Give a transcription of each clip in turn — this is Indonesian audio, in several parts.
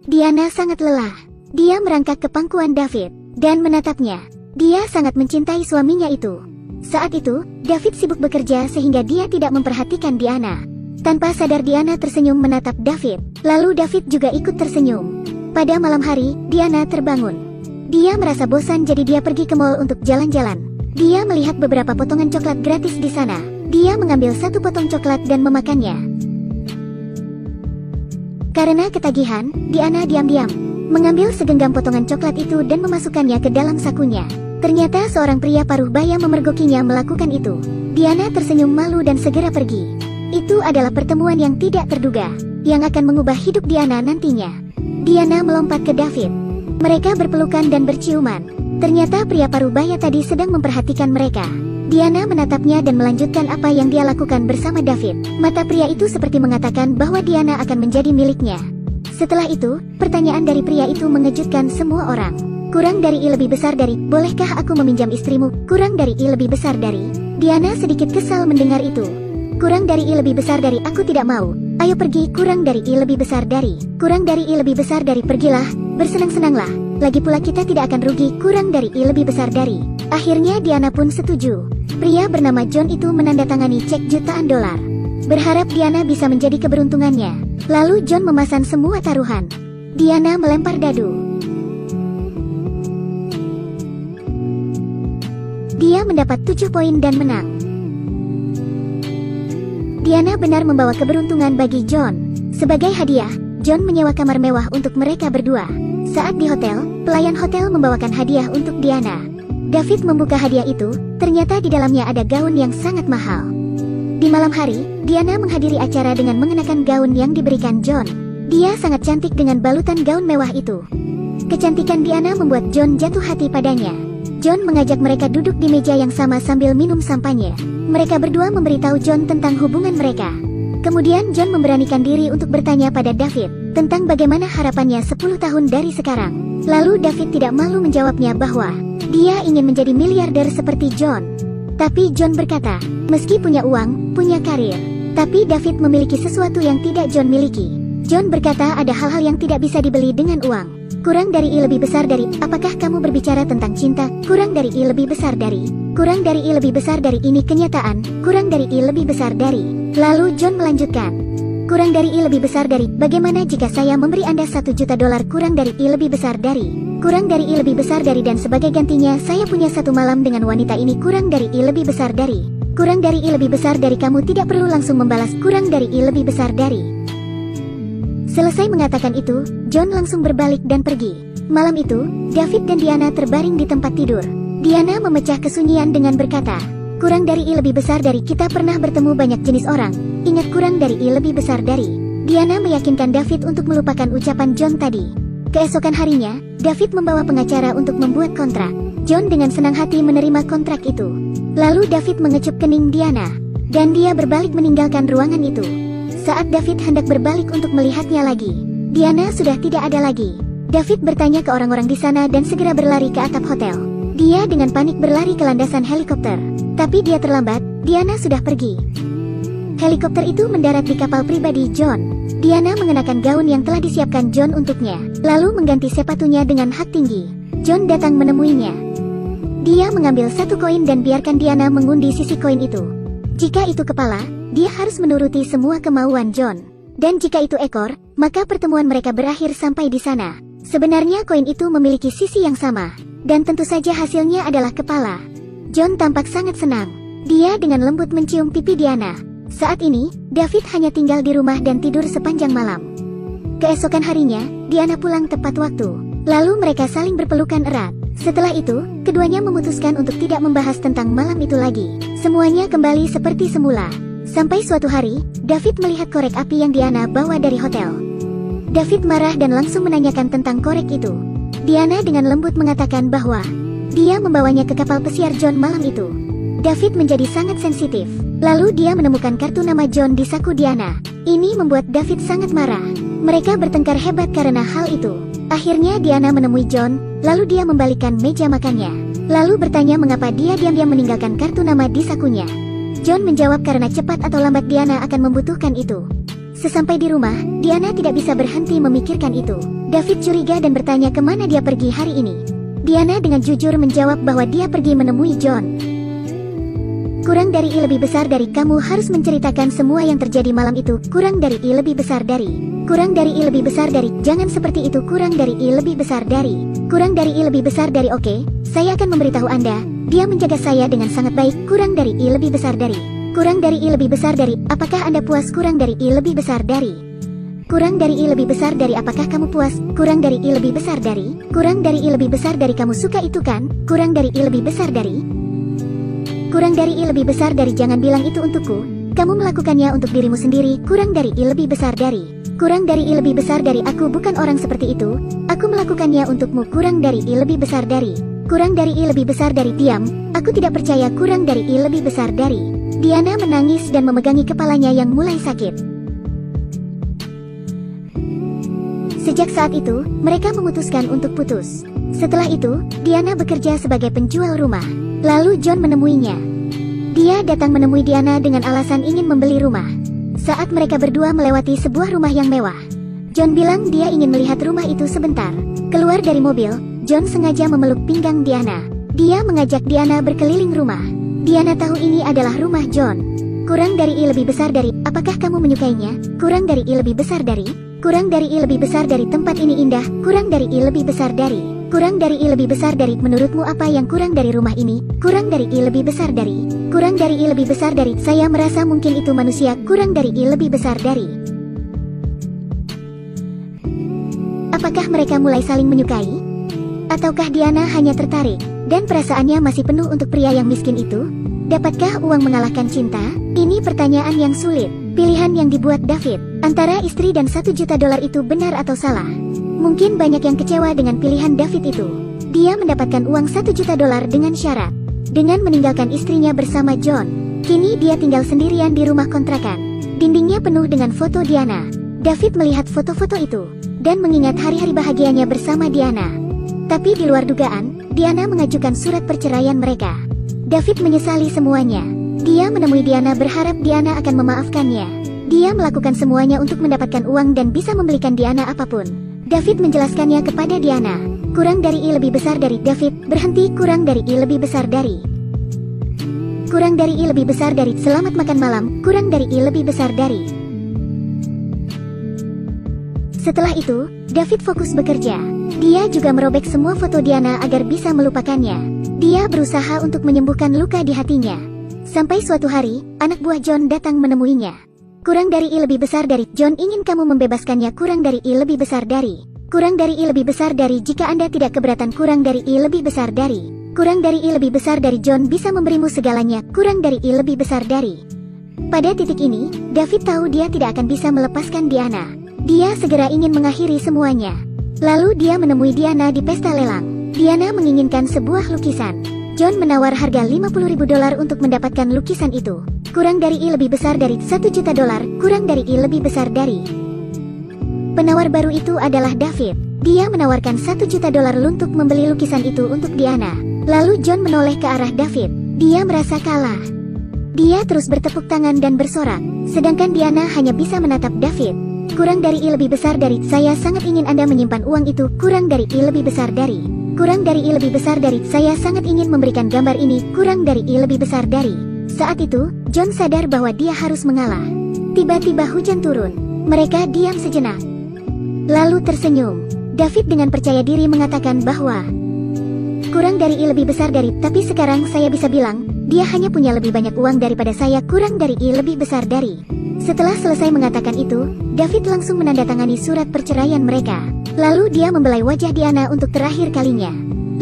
Diana sangat lelah. Dia merangkak ke pangkuan David dan menatapnya. Dia sangat mencintai suaminya itu. Saat itu, David sibuk bekerja sehingga dia tidak memperhatikan Diana. Tanpa sadar Diana tersenyum menatap David. Lalu David juga ikut tersenyum. Pada malam hari, Diana terbangun. Dia merasa bosan jadi dia pergi ke mall untuk jalan-jalan. Dia melihat beberapa potongan coklat gratis di sana. Dia mengambil satu potong coklat dan memakannya. Karena ketagihan, Diana diam-diam mengambil segenggam potongan coklat itu dan memasukkannya ke dalam sakunya. Ternyata seorang pria paruh baya memergokinya melakukan itu. Diana tersenyum malu dan segera pergi. Itu adalah pertemuan yang tidak terduga, yang akan mengubah hidup Diana nantinya. Diana melompat ke David. Mereka berpelukan dan berciuman. Ternyata pria paruh baya tadi sedang memperhatikan mereka. Diana menatapnya dan melanjutkan apa yang dia lakukan bersama David. Mata pria itu seperti mengatakan bahwa Diana akan menjadi miliknya. Setelah itu, pertanyaan dari pria itu mengejutkan semua orang. Kurang dari I lebih besar dari, bolehkah aku meminjam istrimu? Kurang dari I lebih besar dari. Diana sedikit kesal mendengar itu. Kurang dari I lebih besar dari, aku tidak mau. Ayo pergi. Kurang dari I lebih besar dari. Kurang dari I lebih besar dari, pergilah. Bersenang-senanglah. Lagi pula kita tidak akan rugi. Kurang dari I lebih besar dari. Akhirnya Diana pun setuju. Pria bernama John itu menandatangani cek jutaan dolar. Berharap Diana bisa menjadi keberuntungannya. Lalu John memesan semua taruhan. Diana melempar dadu. Dia mendapat 7 poin dan menang. Diana benar membawa keberuntungan bagi John. Sebagai hadiah, John menyewa kamar mewah untuk mereka berdua. Saat di hotel, pelayan hotel membawakan hadiah untuk Diana. David membuka hadiah itu, ternyata di dalamnya ada gaun yang sangat mahal. Di malam hari, Diana menghadiri acara dengan mengenakan gaun yang diberikan John. Dia sangat cantik dengan balutan gaun mewah itu. Kecantikan Diana membuat John jatuh hati padanya. John mengajak mereka duduk di meja yang sama sambil minum sampanye. Mereka berdua memberitahu John tentang hubungan mereka. Kemudian John memberanikan diri untuk bertanya pada David tentang bagaimana harapannya 10 tahun dari sekarang. Lalu David tidak malu menjawabnya bahwa dia ingin menjadi miliarder seperti John. Tapi John berkata, meski punya uang, punya karir, tapi David memiliki sesuatu yang tidak John miliki. John berkata ada hal-hal yang tidak bisa dibeli dengan uang. Kurang dari I lebih besar dari, apakah kamu berbicara tentang cinta? Kurang dari I lebih besar dari. Kurang dari I lebih besar dari, ini kenyataan. Kurang dari I lebih besar dari. Lalu John melanjutkan. Kurang dari I lebih besar dari, bagaimana jika saya memberi Anda 1 juta dolar? Kurang dari I lebih besar dari. Kurang dari I lebih besar dari, dan sebagai gantinya saya punya 1 malam dengan wanita ini. Kurang dari I lebih besar dari. Kurang dari I lebih besar dari, kamu tidak perlu langsung membalas. Kurang dari I lebih besar dari. Selesai mengatakan itu, John langsung berbalik dan pergi. Malam itu, David dan Diana terbaring di tempat tidur. Diana memecah kesunyian dengan berkata, kurang dari I lebih besar dari, kita pernah bertemu banyak jenis orang. Ingat, kurang dari I lebih besar dari. Diana meyakinkan David untuk melupakan ucapan John tadi. Keesokan harinya, David membawa pengacara untuk membuat kontrak. John dengan senang hati menerima kontrak itu. Lalu David mengecup kening Diana, dan dia berbalik meninggalkan ruangan itu. Saat David hendak berbalik untuk melihatnya lagi, Diana sudah tidak ada lagi. David bertanya ke orang-orang di sana dan segera berlari ke atap hotel. Dia dengan panik berlari ke landasan helikopter. Tapi dia terlambat, Diana sudah pergi. Helikopter itu mendarat di kapal pribadi John. Diana mengenakan gaun yang telah disiapkan John untuknya, lalu mengganti sepatunya dengan hak tinggi. John datang menemuinya. Dia mengambil 1 koin dan biarkan Diana mengundi sisi koin itu. Jika itu kepala, dia harus menuruti semua kemauan John. Dan jika itu ekor, maka pertemuan mereka berakhir sampai di sana. Sebenarnya koin itu memiliki sisi yang sama, dan tentu saja hasilnya adalah kepala. John tampak sangat senang. Dia dengan lembut mencium pipi Diana. Saat ini, David hanya tinggal di rumah dan tidur sepanjang malam. Keesokan harinya, Diana pulang tepat waktu. Lalu mereka saling berpelukan erat. Setelah itu, keduanya memutuskan untuk tidak membahas tentang malam itu lagi. Semuanya kembali seperti semula. Sampai suatu hari, David melihat korek api yang Diana bawa dari hotel. David marah dan langsung menanyakan tentang korek itu. Diana dengan lembut mengatakan bahwa dia membawanya ke kapal pesiar John malam itu. David menjadi sangat sensitif. Lalu dia menemukan kartu nama John di saku Diana. Ini membuat David sangat marah. Mereka bertengkar hebat karena hal itu. Akhirnya Diana menemui John, lalu dia membalikkan meja makannya. Lalu bertanya mengapa dia diam-diam meninggalkan kartu nama di sakunya. John menjawab karena cepat atau lambat Diana akan membutuhkan itu. Sesampai di rumah, Diana tidak bisa berhenti memikirkan itu. David curiga dan bertanya kemana dia pergi hari ini. Diana dengan jujur menjawab bahwa dia pergi menemui John. Kurang dari I lebih besar dari kamu harus menceritakan semua yang terjadi malam itu. Kurang dari I lebih besar dari. Kurang dari I lebih besar dari. Jangan seperti itu. Kurang dari I lebih besar dari. Kurang dari I lebih besar dari. Oke, saya akan memberitahu Anda. Dia menjaga saya dengan sangat baik. Kurang dari I lebih besar dari. Kurang dari I lebih besar dari. Apakah Anda puas? Kurang dari I lebih besar dari. Kurang dari I lebih besar dari. Apakah kamu puas? Kurang dari I lebih besar dari. Kurang dari I lebih besar dari. Kamu suka itu kan? Kurang dari I lebih besar dari. Kurang dari I lebih besar dari. Jangan bilang itu untukku. Kamu melakukannya untuk dirimu sendiri. Kurang dari I lebih besar dari. Kurang dari I lebih besar dari. Aku bukan orang seperti itu. Aku melakukannya untukmu. Kurang dari I lebih besar dari. Kurang dari I lebih besar dari. Diam. Aku tidak percaya. Kurang dari I lebih besar dari. Diana menangis dan memegangi kepalanya yang mulai sakit. Sejak saat itu, mereka memutuskan untuk putus. Setelah itu, Diana bekerja sebagai penjual rumah. Lalu John menemuinya. Dia datang menemui Diana dengan alasan ingin membeli rumah. Saat mereka berdua melewati sebuah rumah yang mewah, John bilang dia ingin melihat rumah itu sebentar. Keluar dari mobil, John sengaja memeluk pinggang Diana. Dia mengajak Diana berkeliling rumah. Diana tahu ini adalah rumah John. Kurang dari I lebih besar dari. Apakah kamu menyukainya? Kurang dari I lebih besar dari. Kurang dari I lebih besar dari. Tempat ini indah. Kurang dari I lebih besar dari. Kurang dari I lebih besar dari. Menurutmu apa yang kurang dari rumah ini? Kurang dari I lebih besar dari. Kurang dari I lebih besar dari. Saya merasa mungkin itu manusia. Kurang dari I lebih besar dari. Apakah mereka mulai saling menyukai? Ataukah Diana hanya tertarik dan perasaannya masih penuh untuk pria yang miskin itu? Dapatkah uang mengalahkan cinta? Ini pertanyaan yang sulit. Pilihan yang dibuat David antara istri dan $1 juta itu benar atau salah? Mungkin banyak yang kecewa dengan pilihan David itu. Dia mendapatkan uang $1 juta dengan syarat. Dengan meninggalkan istrinya bersama John, kini dia tinggal sendirian di rumah kontrakan. Dindingnya penuh dengan foto Diana. David melihat foto-foto itu dan mengingat hari-hari bahagianya bersama Diana. Tapi di luar dugaan, Diana mengajukan surat perceraian mereka. David menyesali semuanya. Dia menemui Diana berharap Diana akan memaafkannya. Dia melakukan semuanya untuk mendapatkan uang dan bisa membelikan Diana apapun. David menjelaskannya kepada Diana. Kurang dari I lebih besar dari. David, berhenti. Kurang dari I lebih besar dari. Kurang dari I lebih besar dari. Selamat makan malam. Kurang dari I lebih besar dari. Setelah itu, David fokus bekerja. Dia juga merobek semua foto Diana agar bisa melupakannya. Dia berusaha untuk menyembuhkan luka di hatinya. Sampai suatu hari, anak buah John datang menemuinya. Kurang dari I lebih besar dari. John ingin kamu membebaskannya. Kurang dari I lebih besar dari. Kurang dari I lebih besar dari. Jika Anda tidak keberatan. Kurang dari I lebih besar dari. Kurang dari I lebih besar dari. John bisa memberimu segalanya. Kurang dari I lebih besar dari. Pada titik ini, David tahu dia tidak akan bisa melepaskan Diana. Dia segera ingin mengakhiri semuanya. Lalu dia menemui Diana di pesta lelang. Diana menginginkan sebuah lukisan. John menawar harga $50.000 untuk mendapatkan lukisan itu. Kurang dari I lebih besar dari. $1 juta. Kurang dari I lebih besar dari. Penawar baru itu adalah David. Dia menawarkan $1 juta untuk membeli lukisan itu untuk Diana. Lalu John menoleh ke arah David. Dia merasa kalah. Dia terus bertepuk tangan dan bersorak. Sedangkan Diana hanya bisa menatap David. Kurang dari I lebih besar dari. Saya sangat ingin Anda menyimpan uang itu. Kurang dari I lebih besar dari. Kurang dari I lebih besar dari. Saya sangat ingin memberikan gambar ini. Kurang dari I lebih besar dari. Saat itu, John sadar bahwa dia harus mengalah. Tiba-tiba hujan turun. Mereka diam sejenak. Lalu tersenyum. David dengan percaya diri mengatakan bahwa kurang dari I lebih besar dari. Tapi sekarang saya bisa bilang, dia hanya punya lebih banyak uang daripada saya. Kurang dari I lebih besar dari. Setelah selesai mengatakan itu, David langsung menandatangani surat perceraian mereka. Lalu dia membelai wajah Diana untuk terakhir kalinya.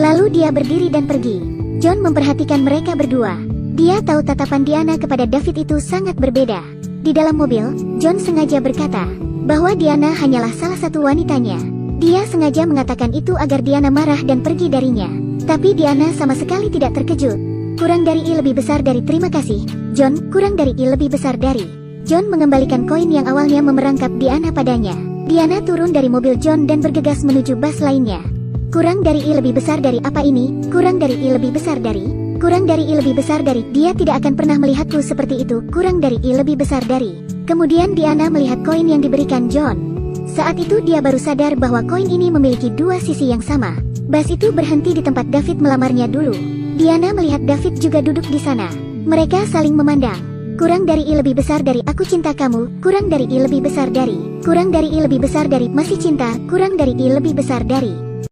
Lalu dia berdiri dan pergi. John memperhatikan mereka berdua. Dia tahu tatapan Diana kepada David itu sangat berbeda. Di dalam mobil, John sengaja berkata bahwa Diana hanyalah salah satu wanitanya. Dia sengaja mengatakan itu agar Diana marah dan pergi darinya. Tapi Diana sama sekali tidak terkejut. Kurang dari I lebih besar dari. Terima kasih, John. Kurang dari I lebih besar dari. John mengembalikan koin yang awalnya memerangkap Diana padanya. Diana turun dari mobil John dan bergegas menuju bus lainnya. Kurang dari I lebih besar dari. Apa ini? Kurang dari I lebih besar dari. Kurang dari I lebih besar dari. Dia tidak akan pernah melihatku seperti itu. Kurang dari I lebih besar dari. Kemudian Diana melihat koin yang diberikan John. Saat itu dia baru sadar bahwa koin ini memiliki dua sisi yang sama. Bas itu berhenti di tempat David melamarnya dulu. Diana melihat David juga duduk di sana. Mereka saling memandang. Kurang dari I lebih besar dari aku cinta kamu, kurang dari I lebih besar dari, kurang dari I lebih besar dari masih cinta, kurang dari I lebih besar dari.